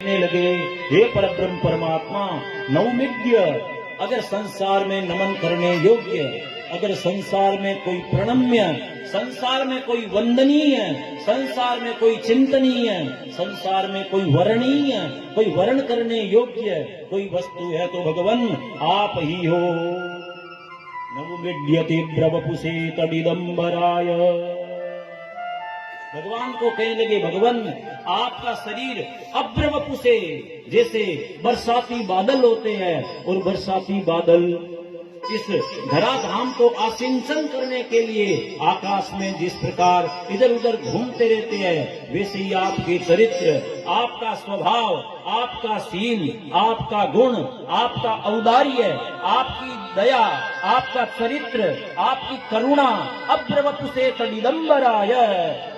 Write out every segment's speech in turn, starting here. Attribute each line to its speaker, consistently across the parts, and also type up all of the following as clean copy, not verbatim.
Speaker 1: कहने लगे, हे परब्रह्म परमात्मा नवमिद्य, अगर संसार में नमन करने योग्य, अगर संसार में कोई प्रणम्य, संसार में कोई वंदनीय, संसार में कोई चिंतनीय, संसार में कोई वर्णीय, कोई वर्ण करने योग्य कोई वस्तु है तो भगवान आप ही हो। नवमिद्यति ब्रवपुषे तदिदंबराय। भगवान को कहने लगे, भगवान आपका शरीर अब्रवपुषे, जैसे बरसाती बादल होते हैं और बरसाती बादल इस धराधाम को आसिंचन करने के लिए आकाश में जिस प्रकार इधर उधर घूमते रहते हैं, वैसे ही आपके चरित्र, आपका स्वभाव, आपका शील, आपका गुण, आपका औदार्य, आपकी दया, आपका चरित्र, आपकी करुणा अब्रवपुषे तदिदंबराय।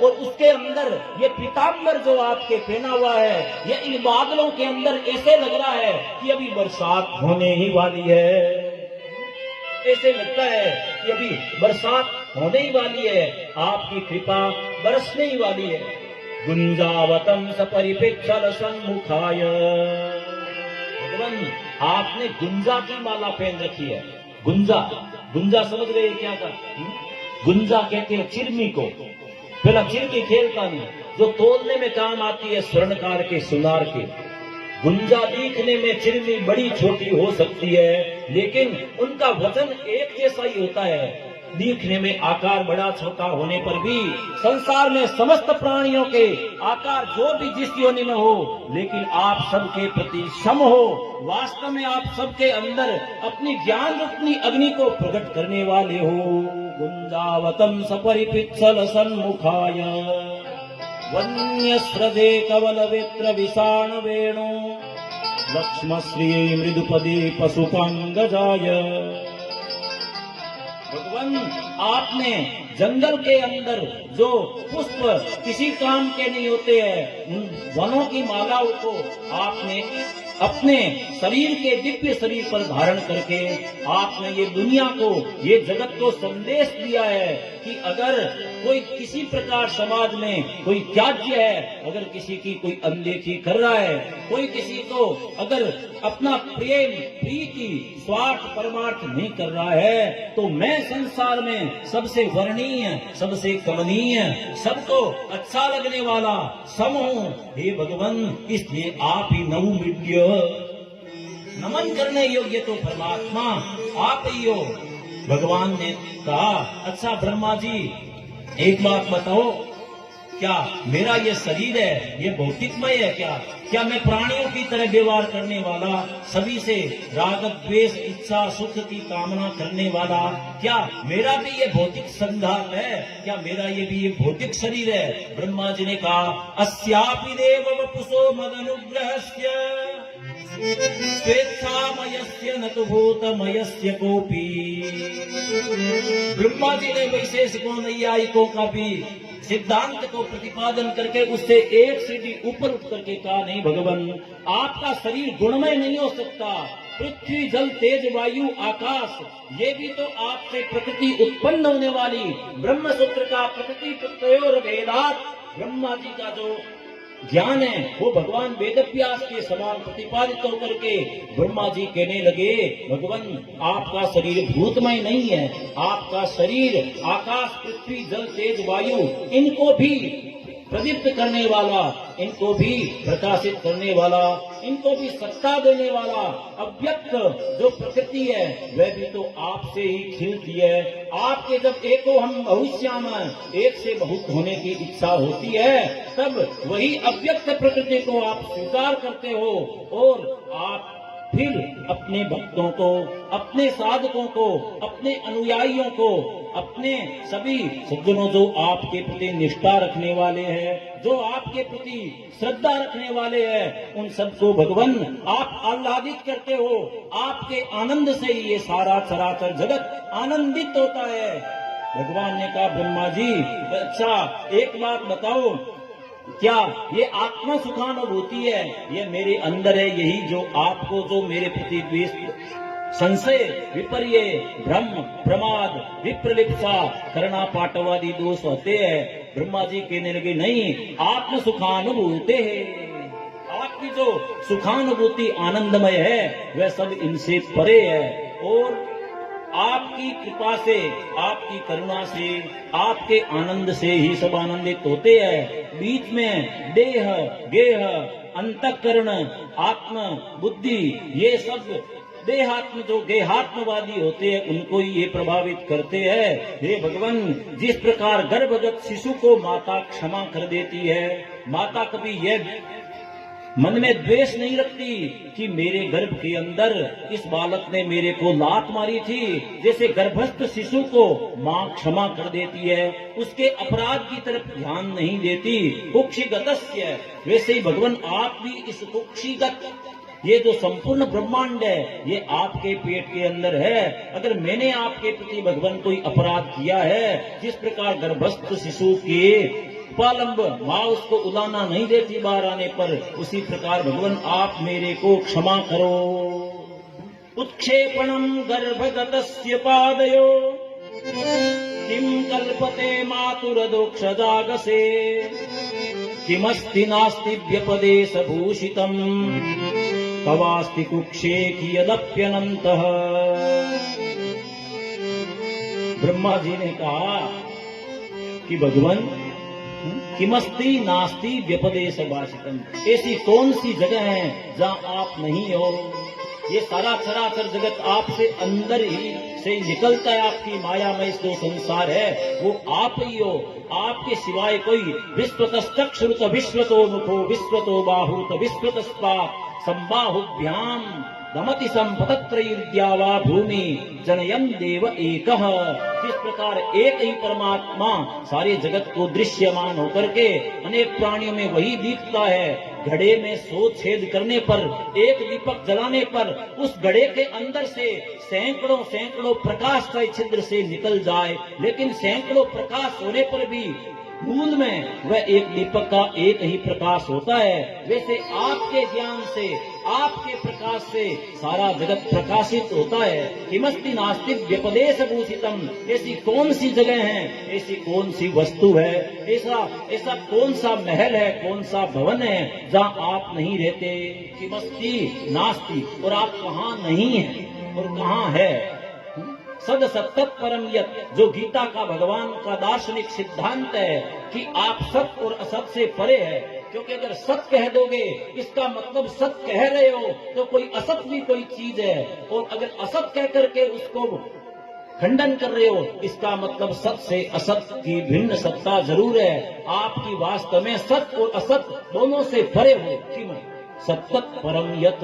Speaker 1: और उसके अंदर ये पीताम्बर जो आपके पहना हुआ है, ये इन बादलों के अंदर ऐसे लग रहा है कि अभी बरसात होने ही वाली है। ऐसे लगता है कि अभी बरसात होने ही वाली है, आपकी कृपा बरसने ही वाली है। गुंजावतम सपरिपेक्षल सन्मुखाय। भगवान आपने गुंजा की माला पहन रखी है। गुंजा, गुंजा समझ रहे हैं क्या था? गुंजा कहते हैं चिरमी को। पहला चिरमी खेलता नहीं, जो तोलने में काम आती है स्वर्णकार के, सुनार के। गुंजा दिखने में चिरमी बड़ी छोटी हो सकती है, लेकिन उनका वजन एक जैसा ही होता है। दिखने में आकार बड़ा छोटा होने पर भी संसार में समस्त प्राणियों के आकार जो भी जिस योनि में हो, लेकिन आप सबके प्रति सम हो। वास्तव में आप सबके अंदर अपनी ज्ञान रूपनी अग्नि को प्रकट करने वाले हो। गुंजावतम सपरिपिच्छल सन्मुखाय वन्यस्रदे कवलवेत्र विषाण वेणु लक्ष्मश्रिये मृदुपदे पशुपांगजाय। भगवान आपने जंगल के अंदर जो पुष्प किसी काम के नहीं होते हैं, उन वनों की मालाओं को आपने अपने शरीर के दिव्य शरीर पर धारण करके आपने ये दुनिया को, ये जगत को संदेश दिया है कि अगर कोई किसी प्रकार समाज में कोई त्याज्य है, अगर किसी की कोई अनदेखी कर रहा है, कोई किसी को अगर अपना प्रेम, प्रीति, स्वार्थ, परमार्थ नहीं कर रहा है, तो मैं संसार में सबसे वर्णीय, सबसे कमनीय, सबको अच्छा लगने वाला सम हूँ। हे भगवान, इसलिए आप ही नवमिद्य, नमन करने योग्य तो परमात्मा आप ही हो। भगवान ने कहा, अच्छा ब्रह्मा जी एक बात बताओ, क्या मेरा ये शरीर है ये भौतिकमय है क्या? क्या मैं प्राणियों की तरह व्यवहार करने वाला, सभी से राग द्वेष इच्छा सुख की कामना करने वाला, क्या मेरा भी ये भौतिक संघात है? क्या मेरा ये भी ये भौतिक शरीर है? ब्रह्मा जी ने कहा, अस्यापि देव वपुषो मदनुग्रहस्य स्वेच्छामयस्य न तो भूतमयस्य कोपी। ब्रह्मा जी ने वैशेषिकों, नैयायिकों का भी सिद्धांत को प्रतिपादन करके उससे एक सीढ़ी ऊपर उठ करके कहा, नहीं भगवान, आपका शरीर गुणमय नहीं हो सकता। पृथ्वी, जल, तेज, वायु, आकाश, ये भी तो आपसे प्रकृति उत्पन्न होने वाली। ब्रह्म सूत्र का प्रकृति प्रत्ययोर वेदात, ब्रह्मा जी का जो ज्ञान है वो भगवान वेदव्यास के समान प्रतिपादित होकर के ब्रह्मा जी कहने लगे, भगवान आपका शरीर भूतमय नहीं है, आपका शरीर आकाश, पृथ्वी, जल, तेज, वायु, इनको भी प्रदीप्त करने वाला, इनको भी प्रकाशित करने वाला, इनको भी सत्ता देने वाला अव्यक्त जो प्रकृति है वह भी तो आपसे ही खिलती है। आपके जब एको हम बहुश्याम, एक से बहुत होने की इच्छा होती है, तब वही अव्यक्त प्रकृति को आप स्वीकार करते हो और आप फिर अपने भक्तों को, अपने साधकों को, अपने अनुयायियों को, अपने सभी सज्जनों जो आपके प्रति निष्ठा रखने वाले हैं, जो आपके प्रति श्रद्धा रखने वाले हैं, उन सबको भगवान आप आह्लादित करते हो। आपके आनंद से ही ये सारा चराचर जगत आनंदित होता है। भगवान ने कहा, ब्रह्मा जी अच्छा एक बात बताओ, क्या ये आत्मा सुखानुभूति है ये मेरे अंदर है, यही जो आपको जो मेरे प्रति द्वेष, संशय, विपर्य, भ्रम, प्रमाद, विप्रलिप्सा, करना पाटवादी दोष होते हैं? ब्रह्मा जी कहने लगे, नहीं, आत्म सुखानुभूते है, आत्म आपकी जो सुखानुभूति आनंदमय है वह सब इनसे परे है। और आपकी कृपा से, आपकी करुणा से, आपके आनंद से ही सब आनंदित होते हैं। बीच में देह, गेह, अंतःकरण, आत्म, बुद्धि, ये सब देहात्म जो गेहात्मवादी होते हैं उनको ही ये प्रभावित करते हैं। हे भगवान, जिस प्रकार गर्भगत शिशु को माता क्षमा कर देती है, माता कभी यह मन में द्वेष नहीं रखती कि मेरे गर्भ के अंदर इस बालक ने मेरे को लात मारी थी। जैसे गर्भस्थ शिशु को माँ क्षमा कर देती है, उसके अपराध की तरफ ध्यान नहीं देती, कुक्षिगतस्य, वैसे ही भगवान आप भी इस कुक्षिगत, ये जो संपूर्ण ब्रह्मांड है ये आपके पेट के अंदर है। अगर मैंने आपके प्रति भगवान कोई अपराध किया है, जिस प्रकार गर्भस्थ शिशु के उपालंब माँ उसको उलाना नहीं देती बाहर आने पर, उसी प्रकार भगवान आप मेरे को क्षमा करो। उत्क्षेपणम गर्भगतस्य पादयो किम कल्पते मातुरदोक्ष जागसे किमस्ति नास्ति व्यपदेश भूषितम कवास्ति कुक्षे कियदप्यनन्तः। ब्रह्मा जी ने कहा कि भगवान किमस्ति नास्ति व्यपदेश भाषितम, ऐसी कौन सी जगह है जहाँ आप नहीं हो। ये सारा चराचर जगत आपसे अंदर ही से निकलता है, आपकी मायामय जो संसार है वो आप ही हो। आपके सिवाय कोई विश्वतश्चक्षुरुत विश्वतो मुखो विश्वतो बाहुत विश्वतस्पा संबाहुभ्याम दमति संपतत्रयीर्द्यावा भूमि जनयन देव एकः। इस प्रकार एक ही परमात्मा सारे जगत को दृश्यमान होकर के अनेक प्राणियों में वही दिखता है। घड़े में 100 छेद करने पर, एक दीपक जलाने पर उस घड़े के अंदर से सैकड़ों सैकड़ों प्रकाश का छिद्र से निकल जाए, लेकिन सैकड़ों प्रकाश होने पर भी मूल में वह एक दीपक का एक ही प्रकाश होता है। वैसे आपके ज्ञान से, आपके प्रकाश से सारा जगत प्रकाशित होता है। किमस्ति नास्ति व्यपदेश भूषितम, ऐसी कौन सी जगह है, ऐसी कौन सी वस्तु है, ऐसा कौन सा महल है, कौन सा भवन है जहाँ आप नहीं रहते। किमस्ति नास्ति, और आप कहाँ नहीं हैं और कहाँ है। सद सत्त परम यत, जो गीता का भगवान का दार्शनिक सिद्धांत है कि आप सत और असत से परे है। क्योंकि अगर सत कह दोगे इसका मतलब सत कह रहे हो तो कोई असत भी कोई चीज है, और अगर असत कह करके उसको खंडन कर रहे हो इसका मतलब सत से असत की भिन्न सत्ता जरूर है। आपकी वास्तव में सत और असत दोनों से परे हो। किम सत्त परम यत।